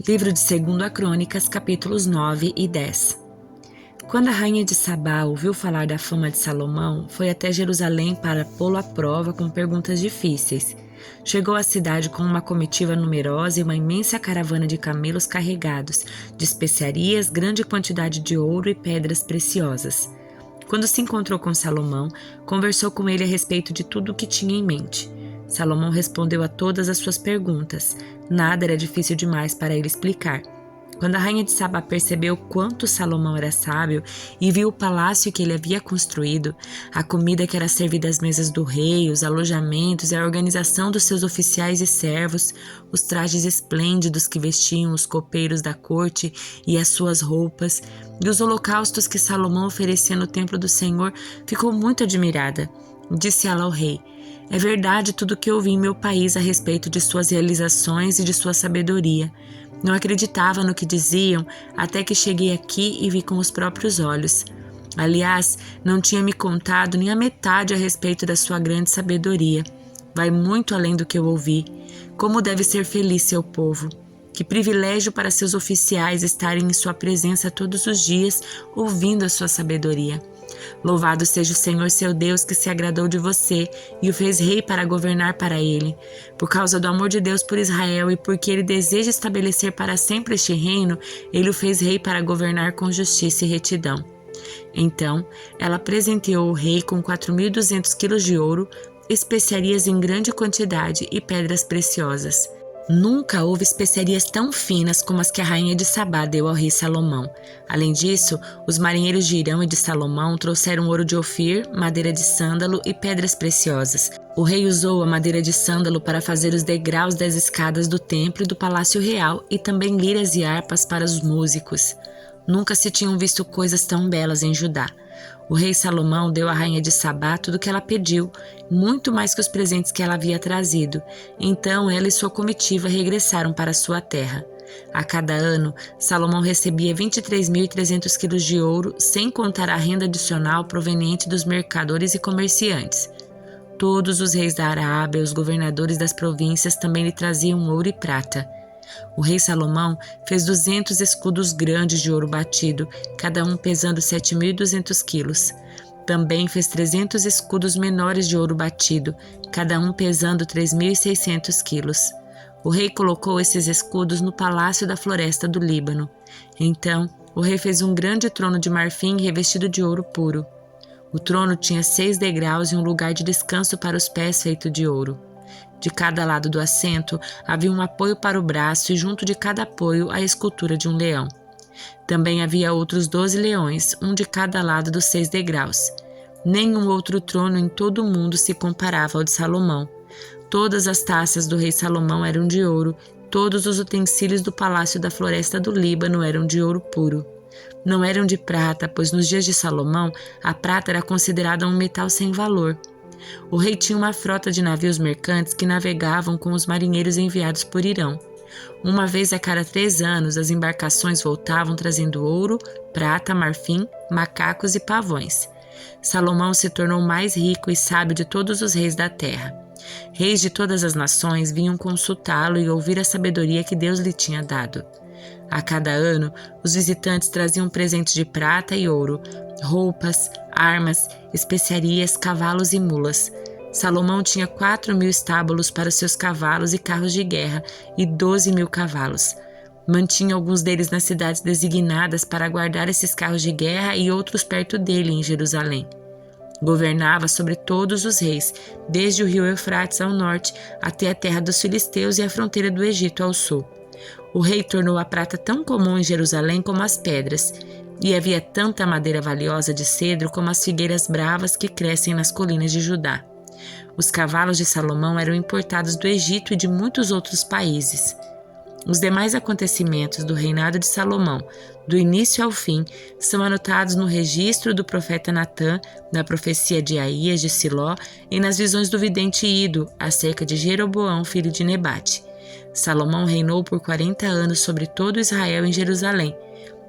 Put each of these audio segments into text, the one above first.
Livro de 2 Crônicas, capítulos 9 e 10. Quando a rainha de Sabá ouviu falar da fama de Salomão, foi até Jerusalém para pô-lo à prova com perguntas difíceis. Chegou à cidade com uma comitiva numerosa e uma imensa caravana de camelos carregados de especiarias, grande quantidade de ouro e pedras preciosas. Quando se encontrou com Salomão, conversou com ele a respeito de tudo o que tinha em mente. Salomão respondeu a todas as suas perguntas. Nada era difícil demais para ele explicar. Quando a rainha de Sabá percebeu quanto Salomão era sábio e viu o palácio que ele havia construído, a comida que era servida às mesas do rei, os alojamentos e a organização dos seus oficiais e servos, os trajes esplêndidos que vestiam os copeiros da corte e as suas roupas, e os holocaustos que Salomão oferecia no templo do Senhor, ficou muito admirada. Disse ela ao rei: "É verdade tudo o que ouvi em meu país a respeito de suas realizações e de sua sabedoria. Não acreditava no que diziam até que cheguei aqui e vi com os próprios olhos. Aliás, não tinha me contado nem a metade a respeito da sua grande sabedoria. Vai muito além do que eu ouvi. Como deve ser feliz seu povo. Que privilégio para seus oficiais estarem em sua presença todos os dias, ouvindo a sua sabedoria. Louvado seja o Senhor seu Deus, que se agradou de você e o fez rei para governar para ele. Por causa do amor de Deus por Israel e porque ele deseja estabelecer para sempre este reino, ele o fez rei para governar com justiça e retidão." Então, ela presenteou o rei com 4.200 quilos de ouro, especiarias em grande quantidade e pedras preciosas. Nunca houve especiarias tão finas como as que a rainha de Sabá deu ao rei Salomão. Além disso, os marinheiros de Hirão e de Salomão trouxeram ouro de Ofir, madeira de sândalo e pedras preciosas. O rei usou a madeira de sândalo para fazer os degraus das escadas do templo e do palácio real e também liras e harpas para os músicos. Nunca se tinham visto coisas tão belas em Judá. O rei Salomão deu à rainha de Sabá tudo o que ela pediu, muito mais que os presentes que ela havia trazido. Então ela e sua comitiva regressaram para sua terra. A cada ano, Salomão recebia 23.300 quilos de ouro, sem contar a renda adicional proveniente dos mercadores e comerciantes. Todos os reis da Arábia e os governadores das províncias também lhe traziam ouro e prata. O rei Salomão fez 200 escudos grandes de ouro batido, cada um pesando 7.200 quilos. Também fez 300 escudos menores de ouro batido, cada um pesando 3.600 quilos. O rei colocou esses escudos no palácio da floresta do Líbano. Então, o rei fez um grande trono de marfim revestido de ouro puro. O trono tinha 6 degraus e um lugar de descanso para os pés feito de ouro. De cada lado do assento havia um apoio para o braço e junto de cada apoio a escultura de um leão. Também havia outros 12 leões, um de cada lado dos 6 degraus. Nenhum outro trono em todo o mundo se comparava ao de Salomão. Todas as taças do rei Salomão eram de ouro, todos os utensílios do palácio da floresta do Líbano eram de ouro puro. Não eram de prata, pois nos dias de Salomão a prata era considerada um metal sem valor. O rei tinha uma frota de navios mercantes que navegavam com os marinheiros enviados por Hirão. Uma vez a cada 3 anos, as embarcações voltavam trazendo ouro, prata, marfim, macacos e pavões. Salomão se tornou o mais rico e sábio de todos os reis da terra. Reis de todas as nações vinham consultá-lo e ouvir a sabedoria que Deus lhe tinha dado. A cada ano, os visitantes traziam presentes de prata e ouro, roupas, armas, especiarias, cavalos e mulas. Salomão tinha 4.000 estábulos para seus cavalos e carros de guerra e 12.000 cavalos. Mantinha alguns deles nas cidades designadas para guardar esses carros de guerra e outros perto dele em Jerusalém. Governava sobre todos os reis, desde o rio Eufrates ao norte até a terra dos filisteus e a fronteira do Egito ao sul. O rei tornou a prata tão comum em Jerusalém como as pedras, e havia tanta madeira valiosa de cedro como as figueiras bravas que crescem nas colinas de Judá. Os cavalos de Salomão eram importados do Egito e de muitos outros países. Os demais acontecimentos do reinado de Salomão, do início ao fim, são anotados no registro do profeta Natã, na profecia de Aías de Siló e nas visões do vidente Ido, acerca de Jeroboão, filho de Nebate. Salomão reinou por 40 anos sobre todo Israel em Jerusalém.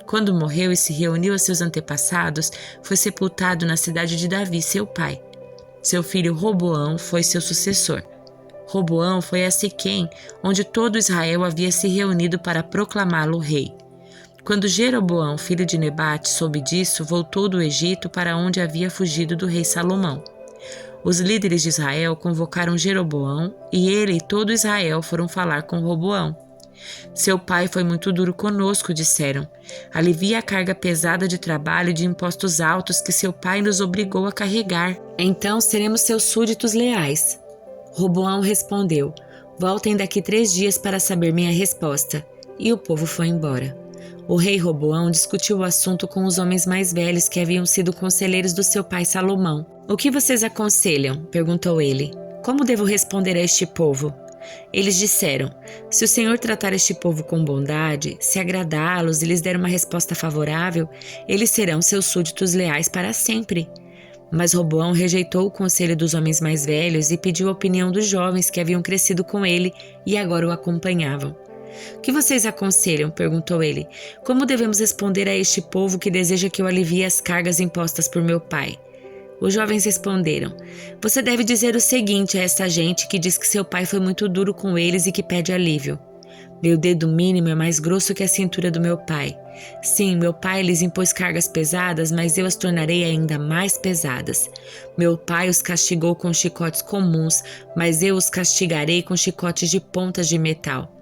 Quando morreu e se reuniu a seus antepassados, foi sepultado na cidade de Davi, seu pai. Seu filho Roboão foi seu sucessor. Roboão foi a Siquém, onde todo Israel havia se reunido para proclamá-lo rei. Quando Jeroboão, filho de Nebate, soube disso, voltou do Egito para onde havia fugido do rei Salomão. Os líderes de Israel convocaram Jeroboão e ele e todo Israel foram falar com Roboão. Seu pai foi muito duro conosco, disseram. Alivia a carga pesada de trabalho e de impostos altos que seu pai nos obrigou a carregar. Então seremos seus súditos leais. Roboão respondeu: Voltem daqui 3 dias para saber minha resposta. E o povo foi embora. O rei Roboão discutiu o assunto com os homens mais velhos que haviam sido conselheiros do seu pai Salomão. O que vocês aconselham? Perguntou ele. Como devo responder a este povo? Eles disseram: Se o Senhor tratar este povo com bondade, se agradá-los e lhes der uma resposta favorável, eles serão seus súditos leais para sempre. Mas Roboão rejeitou o conselho dos homens mais velhos e pediu a opinião dos jovens que haviam crescido com ele e agora o acompanhavam. O que vocês aconselham? Perguntou ele. Como devemos responder a este povo que deseja que eu alivie as cargas impostas por meu pai? Os jovens responderam: Você deve dizer o seguinte a esta gente que diz que seu pai foi muito duro com eles e que pede alívio. Meu dedo mínimo é mais grosso que a cintura do meu pai. Sim, meu pai lhes impôs cargas pesadas, mas eu as tornarei ainda mais pesadas. Meu pai os castigou com chicotes comuns, mas eu os castigarei com chicotes de pontas de metal.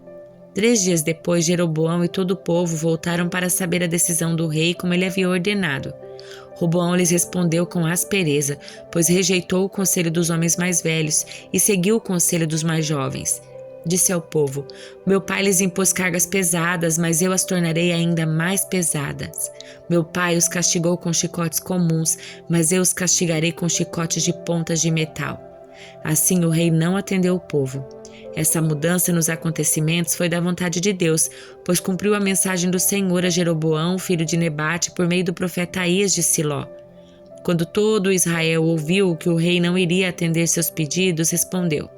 3 dias depois, Jeroboão e todo o povo voltaram para saber a decisão do rei como ele havia ordenado. Roboão lhes respondeu com aspereza, pois rejeitou o conselho dos homens mais velhos e seguiu o conselho dos mais jovens. Disse ao povo: Meu pai lhes impôs cargas pesadas, mas eu as tornarei ainda mais pesadas. Meu pai os castigou com chicotes comuns, mas eu os castigarei com chicotes de pontas de metal. Assim o rei não atendeu o povo. Essa mudança nos acontecimentos foi da vontade de Deus, pois cumpriu a mensagem do Senhor a Jeroboão, filho de Nebate, por meio do profeta Aías de Siló. Quando todo Israel ouviu que o rei não iria atender seus pedidos, respondeu: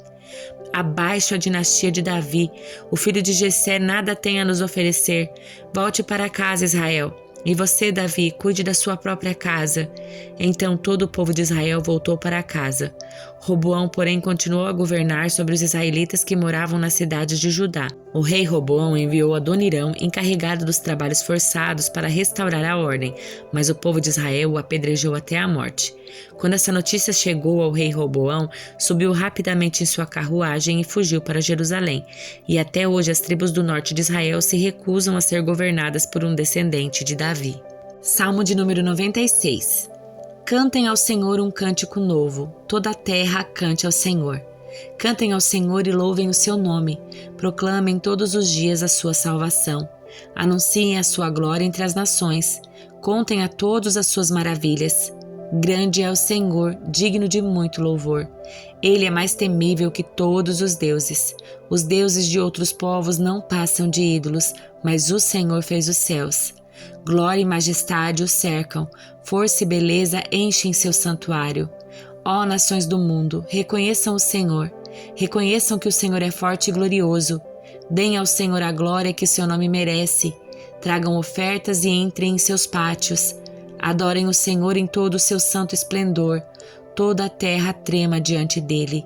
Abaixo a dinastia de Davi, o filho de Jessé nada tem a nos oferecer. Volte para casa, Israel. E você, Davi, cuide da sua própria casa. Então todo o povo de Israel voltou para casa. Roboão, porém, continuou a governar sobre os israelitas que moravam nas cidades de Judá. O rei Roboão enviou Adonirão, encarregado dos trabalhos forçados, para restaurar a ordem, mas o povo de Israel o apedrejou até a morte. Quando essa notícia chegou ao rei Roboão, subiu rapidamente em sua carruagem e fugiu para Jerusalém. E até hoje as tribos do norte de Israel se recusam a ser governadas por um descendente de Davi. Salmo de número 96. Cantem ao Senhor um cântico novo, toda a terra cante ao Senhor. Cantem ao Senhor e louvem o seu nome, proclamem todos os dias a sua salvação. Anunciem a sua glória entre as nações, contem a todos as suas maravilhas. Grande é o Senhor, digno de muito louvor. Ele é mais temível que todos os deuses. Os deuses de outros povos não passam de ídolos, mas o Senhor fez os céus. Glória e majestade o cercam, força e beleza enchem seu santuário. Ó nações do mundo, reconheçam o Senhor. Reconheçam que o Senhor é forte e glorioso. Deem ao Senhor a glória que seu nome merece. Tragam ofertas e entrem em seus pátios. Adorem o Senhor em todo o seu santo esplendor. Toda a terra trema diante dele.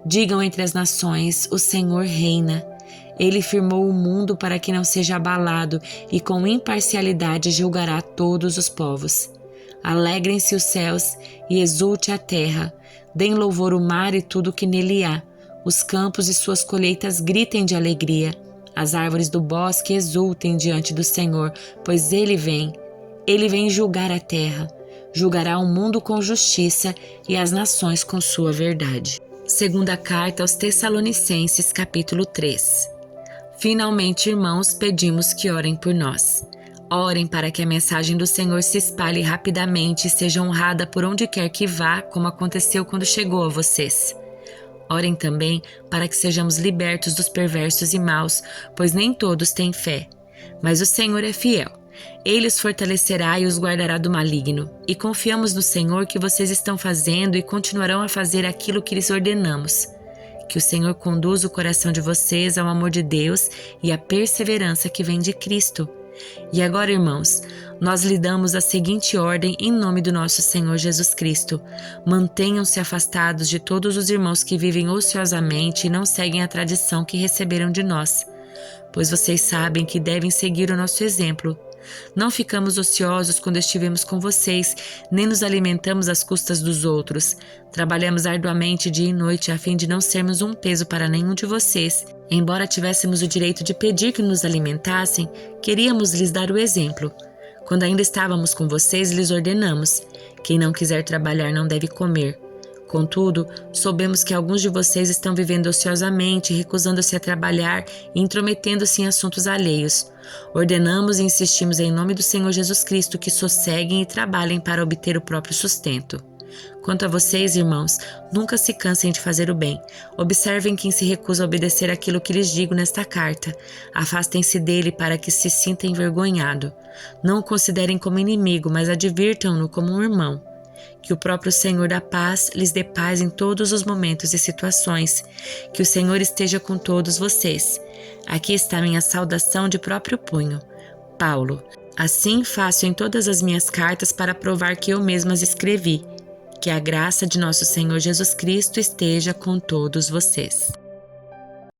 Digam entre as nações, o Senhor reina. Ele firmou o mundo para que não seja abalado e com imparcialidade julgará todos os povos. Alegrem-se os céus e exulte a terra. Deem louvor o mar e tudo o que nele há. Os campos e suas colheitas gritem de alegria. As árvores do bosque exultem diante do Senhor, pois ele vem. Ele vem julgar a terra. Julgará o mundo com justiça e as nações com sua verdade. Segunda carta aos Tessalonicenses, capítulo 3. Finalmente, irmãos, pedimos que orem por nós. Orem para que a mensagem do Senhor se espalhe rapidamente e seja honrada por onde quer que vá, como aconteceu quando chegou a vocês. Orem também para que sejamos libertos dos perversos e maus, pois nem todos têm fé. Mas o Senhor é fiel. Ele os fortalecerá e os guardará do maligno. E confiamos no Senhor que vocês estão fazendo e continuarão a fazer aquilo que lhes ordenamos. Que o Senhor conduza o coração de vocês ao amor de Deus e à perseverança que vem de Cristo. E agora, irmãos, nós lhe damos a seguinte ordem em nome do nosso Senhor Jesus Cristo: mantenham-se afastados de todos os irmãos que vivem ociosamente e não seguem a tradição que receberam de nós, pois vocês sabem que devem seguir o nosso exemplo. Não ficamos ociosos quando estivemos com vocês, nem nos alimentamos às custas dos outros. Trabalhamos arduamente dia e noite a fim de não sermos um peso para nenhum de vocês. Embora tivéssemos o direito de pedir que nos alimentassem, queríamos lhes dar o exemplo. Quando ainda estávamos com vocês, lhes ordenamos: quem não quiser trabalhar não deve comer. Contudo, soubemos que alguns de vocês estão vivendo ociosamente, recusando-se a trabalhar e intrometendo-se em assuntos alheios. Ordenamos e insistimos em nome do Senhor Jesus Cristo que sosseguem e trabalhem para obter o próprio sustento. Quanto a vocês, irmãos, nunca se cansem de fazer o bem. Observem quem se recusa a obedecer aquilo que lhes digo nesta carta. Afastem-se dele para que se sinta envergonhado. Não o considerem como inimigo, mas advirtam-no como um irmão. Que o próprio Senhor da paz lhes dê paz em todos os momentos e situações. Que o Senhor esteja com todos vocês. Aqui está minha saudação de próprio punho. Paulo. Assim faço em todas as minhas cartas para provar que eu mesma as escrevi. Que a graça de nosso Senhor Jesus Cristo esteja com todos vocês.